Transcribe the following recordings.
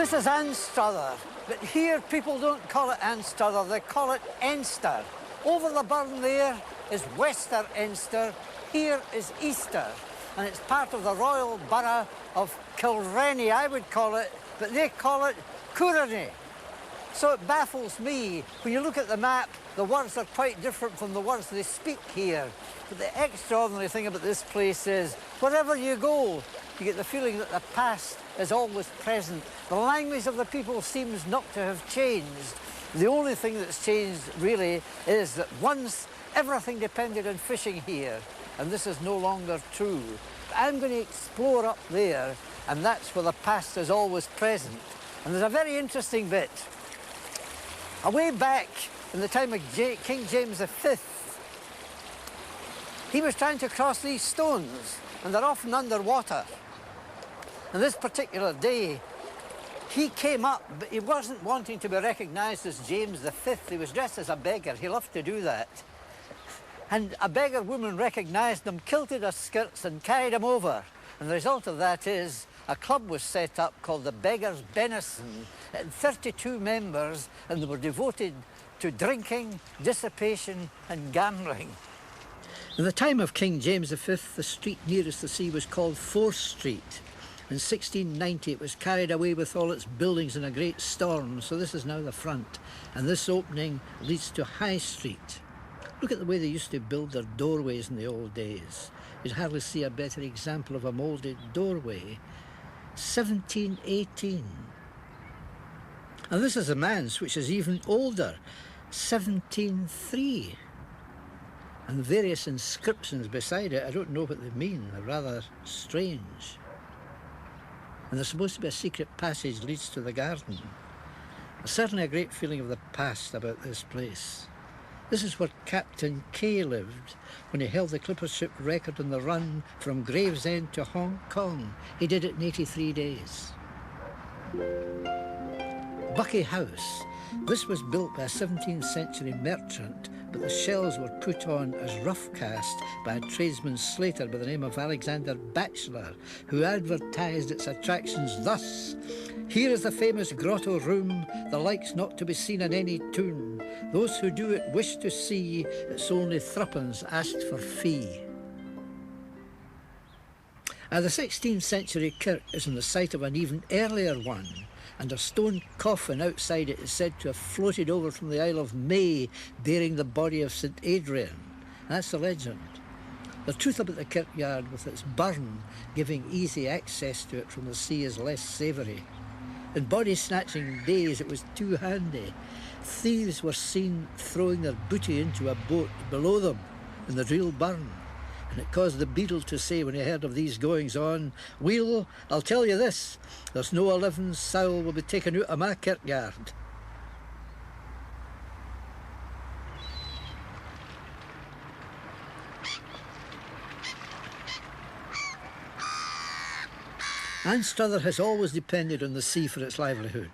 This is Anstruther, but here people don't call it Anstruther, they call it Enster. Over the burn there is Wester Enster, here is Easter, and it's part of the royal borough of Kilrenny, I would call it, but they call it Cooreny. So it baffles me. When you look at the map, the words are quite different from the words they speak here. But the extraordinary thing about this place is, wherever you go, you get the feeling that the past is always present. The language of the people seems not to have changed. The only thing that's changed, really, is that once everything depended on fishing here, and this is no longer true. I'm going to explore up there, and that's where the past is always present. And there's a very interesting bit. Way back in the time of King James V, he was trying to cross these stones, and they're often underwater. And this particular day, he came up, but he wasn't wanting to be recognised as James V. He was dressed as a beggar. He loved to do that. And a beggar woman recognised him, kilted her skirts and carried him over. And the result of that is a club was set up called the Beggars' Benison. It had 32 members, and they were devoted to drinking, dissipation and gambling. In the time of King James V, the street nearest the sea was called Forth Street. In 1690 it was carried away with all its buildings in a great storm, so this is now the front, and this opening leads to High Street. Look at the way they used to build their doorways in the old days. You'd hardly see a better example of a moulded doorway. 1718. And this is a man's, which is even older, 1703. And various inscriptions beside it, I don't know what they mean, they're rather strange. And there's supposed to be a secret passage leads to the garden. There's certainly a great feeling of the past about this place. This is where Captain K lived when he held the clipper ship record on the run from Gravesend to Hong Kong. He did it in 83 days. Buckie House. This was built by a 17th century merchant, but the shells were put on as rough cast by a tradesman slater by the name of Alexander Batchelor, who advertised its attractions thus: "Here is the famous grotto room, the like's not to be seen in any toon. Those who do it wish to see, it's only threepence asked for fee." The 16th century kirk is on the site of an even earlier one, and a stone coffin outside it is said to have floated over from the Isle of May, bearing the body of St Adrian. That's the legend. The truth about the kirkyard, with its burn giving easy access to it from the sea, is less savoury. In body-snatching days it was too handy. Thieves were seen throwing their booty into a boat below them in the real burn. And it caused the beadle to say, when he heard of these goings-on, "Weel, I'll tell you this, there's no 11 soul will be taken out of my kirkyard." Anstruther has always depended on the sea for its livelihood,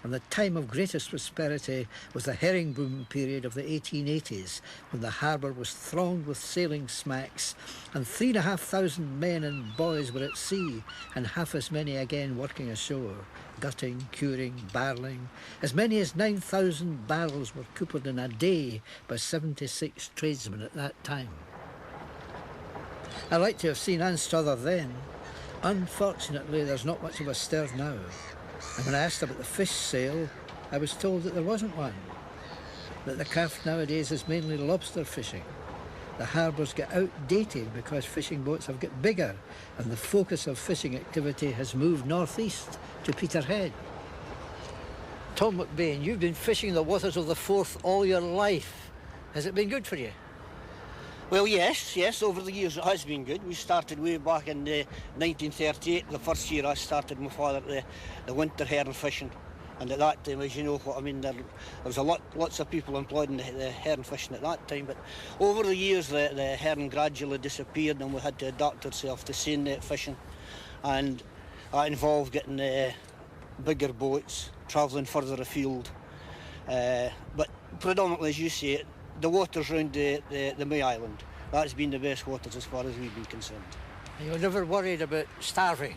and the time of greatest prosperity was the herring boom period of the 1880s, when the harbour was thronged with sailing smacks, and 3,500 men and boys were at sea, and half as many again working ashore, gutting, curing, barreling. As many as 9,000 barrels were coopered in a day by 76 tradesmen at that time. I'd like to have seen Anstruther then. Unfortunately, there's not much of a stir now. And when I asked about the fish sale, I was told that there wasn't one. That the craft nowadays is mainly lobster fishing. The harbours get outdated because fishing boats have got bigger, and the focus of fishing activity has moved northeast to Peterhead. Tom McBain, you've been fishing the waters of the Forth all your life. Has it been good for you? Well, yes, over the years it has been good. We started way back in 1938, the first year I started my father the winter herring fishing. And at that time, as you know what I mean, there was lots of people employed in the herring fishing at that time. But over the years, the herring gradually disappeared, and we had to adapt ourselves to seine net fishing. And that involved getting bigger boats, travelling further afield. But predominantly, as you say, the waters round the May Island, that's been the best waters as far as we've been concerned. You're never worried about starving?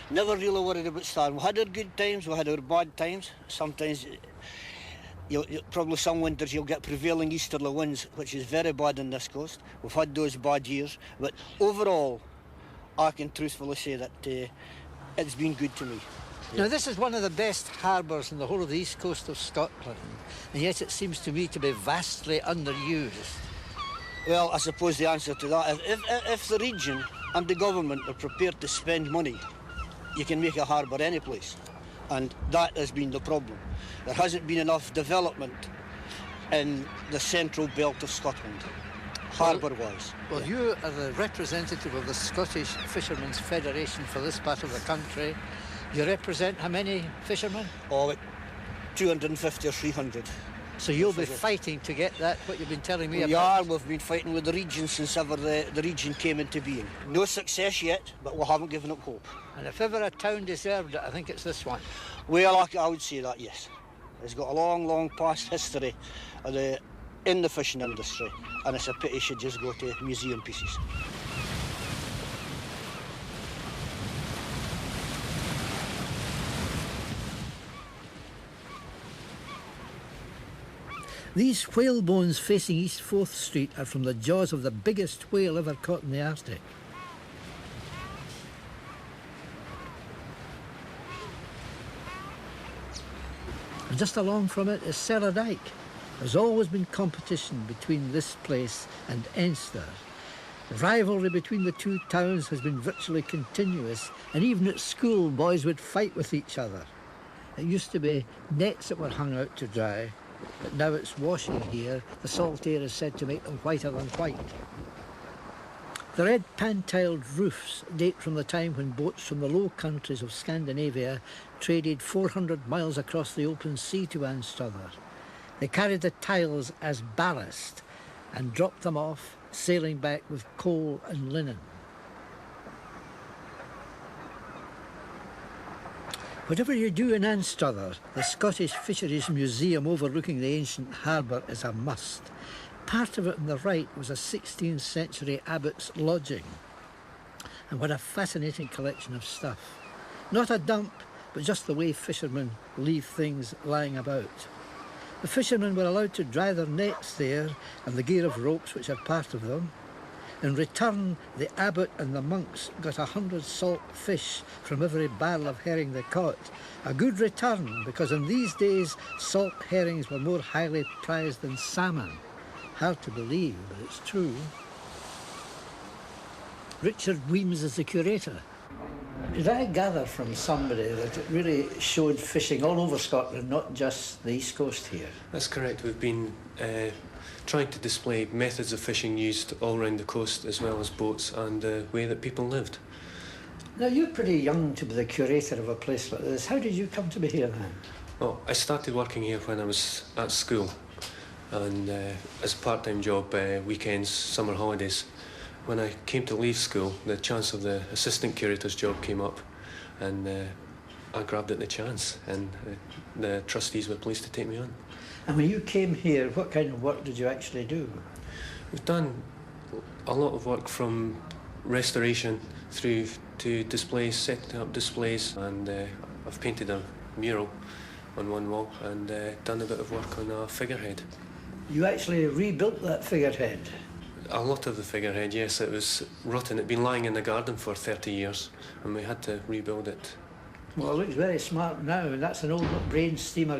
Never really worried about starving. We had our good times, we had our bad times. Sometimes, probably some winters you'll get prevailing easterly winds, which is very bad on this coast. We've had those bad years, but overall, I can truthfully say that it's been good to me. Now, this is one of the best harbours in the whole of the east coast of Scotland, and yet it seems to me to be vastly underused. Well, I suppose the answer to that, if the region and the government are prepared to spend money, you can make a harbour any place. And that has been the problem. There hasn't been enough development in the central belt of Scotland, harbour-wise. Well, you are the representative of the Scottish Fishermen's Federation for this part of the country. You represent how many fishermen? Oh, 250 or 300. So you'll be fighting to get that, what you've been telling me about? We've been fighting with the region since ever the region came into being. No success yet, but we haven't given up hope. And if ever a town deserved it, I think it's this one. Well, I would say that, yes. It's got a long, long past history in the fishing industry, and it's a pity it should just go to museum pieces. These whale bones facing East 4th Street are from the jaws of the biggest whale ever caught in the Arctic. And just along from it is Serra Dyke. There's always been competition between this place and Anstruther. The rivalry between the two towns has been virtually continuous, and even at school boys would fight with each other. It used to be nets that were hung out to dry, but now it's washing here. The salt air is said to make them whiter than white. The red pan-tiled roofs date from the time when boats from the Low Countries of Scandinavia traded 400 miles across the open sea to Anstruther. They carried the tiles as ballast and dropped them off, sailing back with coal and linen. Whatever you do in Anstruther, the Scottish Fisheries Museum overlooking the ancient harbour is a must. Part of it on the right was a 16th century abbot's lodging. And what a fascinating collection of stuff. Not a dump, but just the way fishermen leave things lying about. The fishermen were allowed to dry their nets there and the gear of ropes which are part of them. In return, the abbot and the monks got 100 salt fish from every barrel of herring they caught. A good return, because in these days salt herrings were more highly prized than salmon. Hard to believe, but it's true. Richard Weems is the curator. Did I gather from somebody that it really showed fishing all over Scotland, not just the east coast here? That's correct. We've been trying to display methods of fishing used all around the coast, as well as boats and the way that people lived. Now, you're pretty young to be the curator of a place like this. How did you come to be here then? Well, I started working here when I was at school, and as a part-time job, weekends, summer holidays. When I came to leave school, the chance of the assistant curator's job came up, and I grabbed at the chance, and the trustees were pleased to take me on. And when you came here, what kind of work did you actually do? We've done a lot of work from restoration through to displays, setting up displays, and I've painted a mural on one wall and done a bit of work on a figurehead. You actually rebuilt that figurehead? A lot of the figurehead, yes. It was rotten. It'd been lying in the garden for 30 years, and we had to rebuild it. Well, it looks very smart now, and that's an old brain steamer